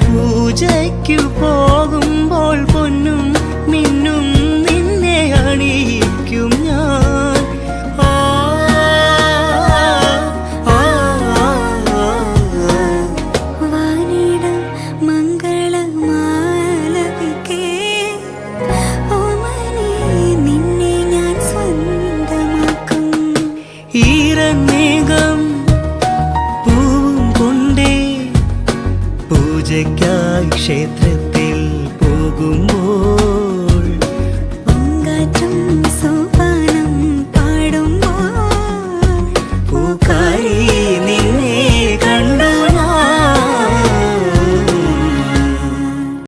പൂജയ്ക്കു പോകുമ്പോൾ പൊന്നും മിന്നും നിന്നെ അണിയിക്കും ഞാൻ. വാനിടം മംഗളമാലപിക്കേ ഓമനേ നിന്നെ ഞാൻ സ്വന്തമാക്കും. ഈരമേഘം പൂവും കൊണ്ടേ പൂജയ്ക്കായി ക്ഷേത്രത്തിൽ പോകുമ്പോൾ